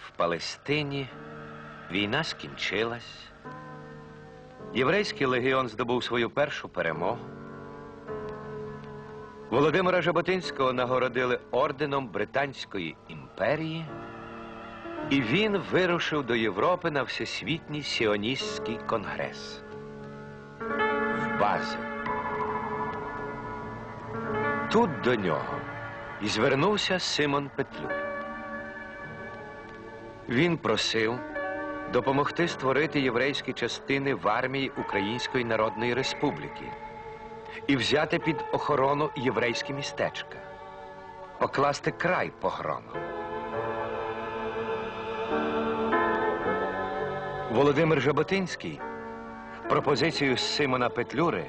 в Палестині війна скінчилась. Єврейський легіон здобув свою першу перемогу. Володимира Жаботинського нагородили орденом Британської імперії, і він вирушив до Європи на Всесвітній сіоністський конгрес в Базель. Тут до нього і звернувся Симон Петлюра. Він просив допомогти створити єврейські частини в армії Української Народної Республіки і взяти під охорону єврейські містечка, покласти край погромам. Володимир Жаботинський пропозицію Симона Петлюри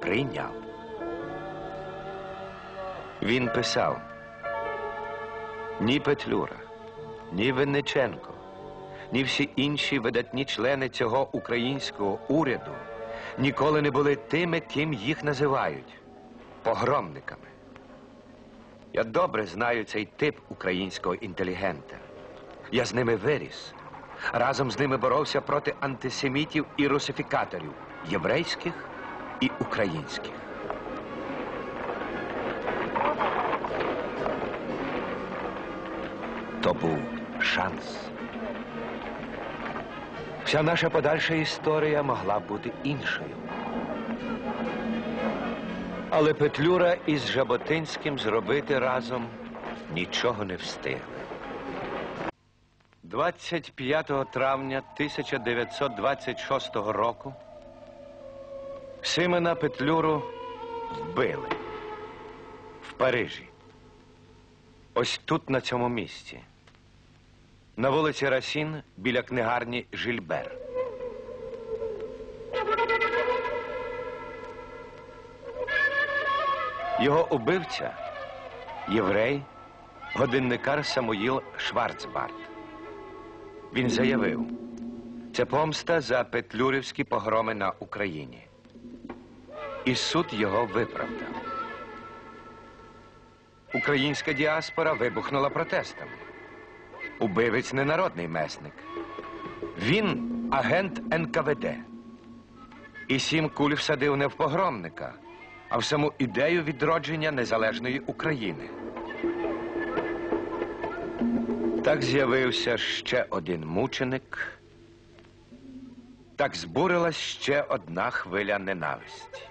прийняв. Він писав: ні Петлюра, ні Винниченко, ні всі інші видатні члени цього українського уряду ніколи не були тими, ким їх називають – погромниками. Я добре знаю цей тип українського інтелігента. Я з ними виріс. Разом з ними боровся проти антисемітів і русифікаторів – єврейських і українських. То був шанс. Вся наша подальша історія могла бути іншою. Але Петлюра із Жаботинським зробити разом нічого не встигли. 25 травня 1926 року Симона Петлюру вбили в Парижі. Ось тут, на цьому місці. На вулиці Расін, біля книгарні Жильбер. Його убивця – єврей, годинникар Самуїл Шварцбарт. Він заявив, це помста за петлюрівські погроми на Україні. І суд його виправдав. Українська діаспора вибухнула протестами. Убивець не народний месник. Він агент НКВД. І 7 куль всадив не в погромника, а в саму ідею відродження незалежної України. Так з'явився ще один мученик. Так збурилась ще одна хвиля ненависті.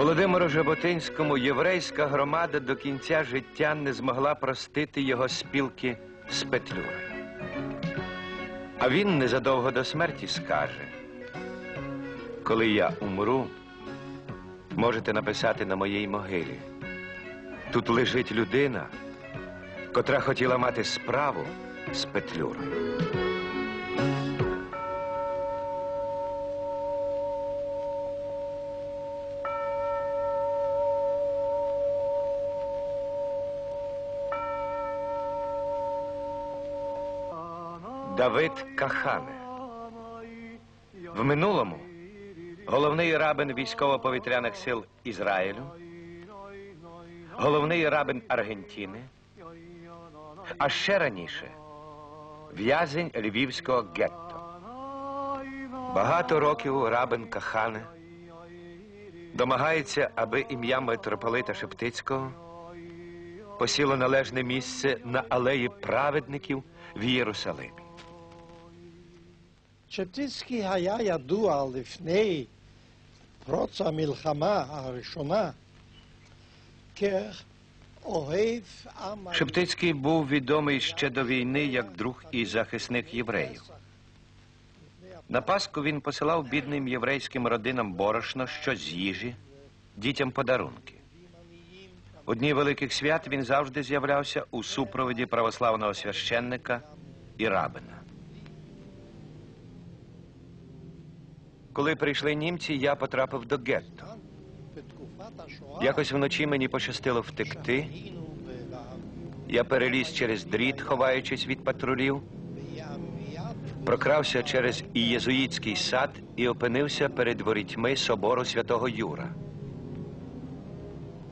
Володимиру Жаботинському єврейська громада до кінця життя не змогла простити його спілки з Петлюрою. А він незадовго до смерті скаже: коли я умру, можете написати на моїй могилі: тут лежить людина, котра хотіла мати справу з Петлюрою. Давид Кахане. В минулому головний рабин військово-повітряних сил Ізраїлю, головний рабин Аргентини, а ще раніше в'язень львівського гетто. Багато років рабин Кахане домагається, аби ім'я митрополита Шептицького посіло належне місце на алеї праведників в Єрусалимі. שפטיצקי היה ידוע לפני פרוץ המלחמה הראשונה כאוהב עם... Шептицький був відомий ще до війни як друг і захисник євреїв. На Пасху він посилав бідним єврейським родинам борошно, щось з їжі, дітям подарунки. У дні великих свят він завжди з'являвся у супроводі православного священника і рабина. Коли прийшли німці, я потрапив до гетто. Якось вночі мені пощастило втекти. Я переліз через дріт, ховаючись від патрулів, прокрався через Ієзуїтський сад і опинився перед ворітьми собору святого Юра.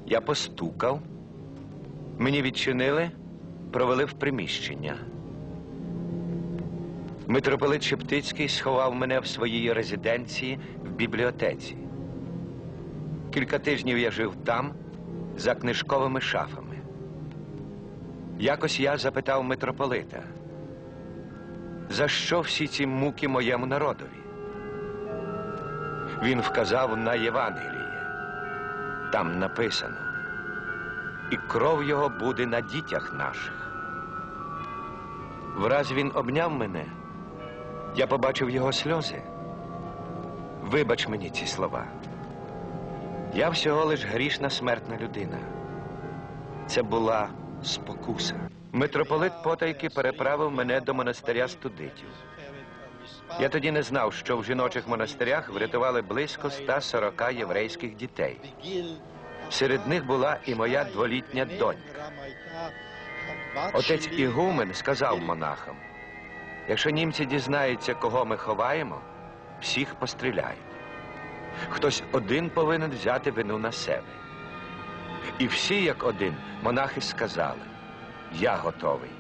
Я постукав, мені відчинили, провели в приміщення. Митрополит Шептицький сховав мене в своїй резиденції в бібліотеці. Кілька тижнів я жив там, за книжковими шафами. Якось я запитав митрополита, за що всі ці муки моєму народові? Він вказав на Євангеліє. Там написано: і кров його буде на дітях наших. Враз він обняв мене, я побачив його сльози. Вибач мені ці слова. Я всього лиш грішна смертна людина. Це була спокуса. Митрополит потайки переправив мене до монастиря студитів. Я тоді не знав, що в жіночих монастирях врятували близько 140 єврейських дітей. Серед них була і моя дволітня донька. Отець Ігумен сказав монахам: якщо німці дізнаються, кого ми ховаємо, всіх постріляють. Хтось один повинен взяти вину на себе. І всі, як один, монахи сказали: я готовий.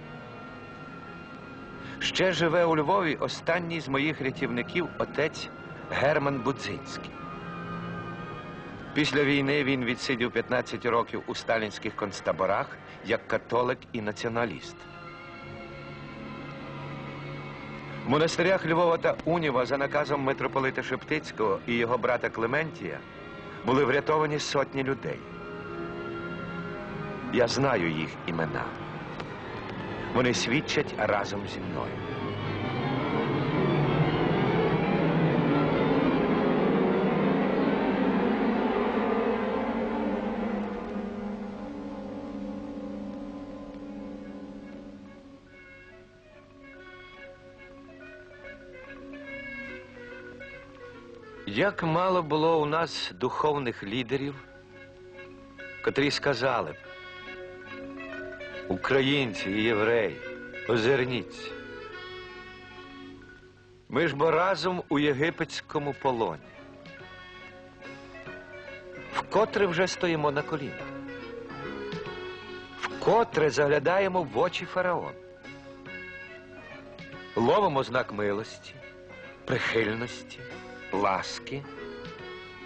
Ще живе у Львові останній з моїх рятівників отець Герман Будзинський. Після війни він відсидів 15 років у сталінських концтаборах як католик і націоналіст. В монастирях Львова та Унєва за наказом митрополита Шептицького і його брата Клементія були врятовані сотні людей. Я знаю їх імена. Вони свідчать разом зі мною. Як мало було у нас духовних лідерів, котрі сказали б: українці і євреї, озирніться. Ми ж бо разом у єгипетському полоні. Вкотре вже стоїмо на колінах. Вкотре заглядаємо в очі фараону. Ловимо знак милості, прихильності, ласки,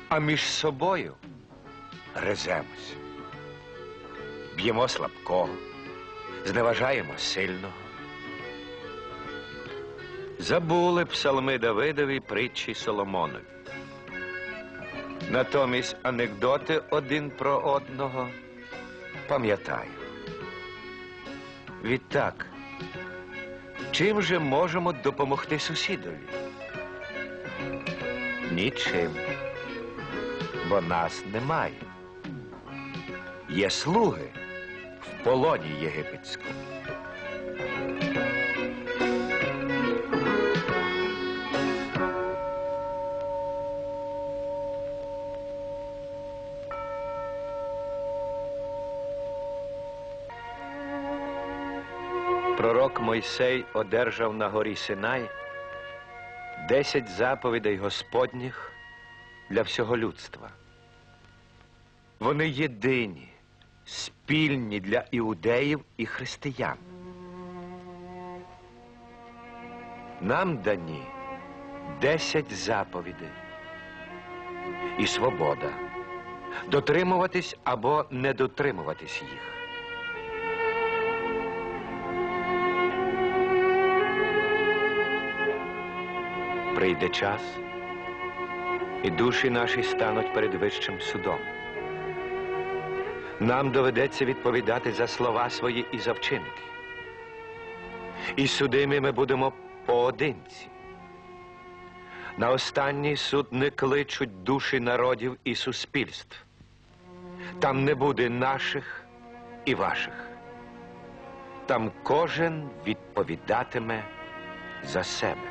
а між собою гриземось. Б'ємо слабкого, зневажаємо сильного. Забули псалми Давидові, притчі Соломонові. Натомість анекдоти один про одного пам'ятаю. Відтак, чим же можемо допомогти сусідові? Нічим, бо нас немає. Є слуги в полоні єгипетському. Пророк Мойсей одержав на горі Синай 10 заповідей Господніх для всього людства. Вони єдині, спільні для іудеїв і християн. Нам дані 10 заповідей і свобода дотримуватись або не дотримуватись їх. Прийде час, і душі наші стануть перед Вищим судом. Нам доведеться відповідати за слова свої і за вчинки. І судимі ми будемо поодинці. На останній суд не кличуть душі народів і суспільств. Там не буде наших і ваших. Там кожен відповідатиме за себе.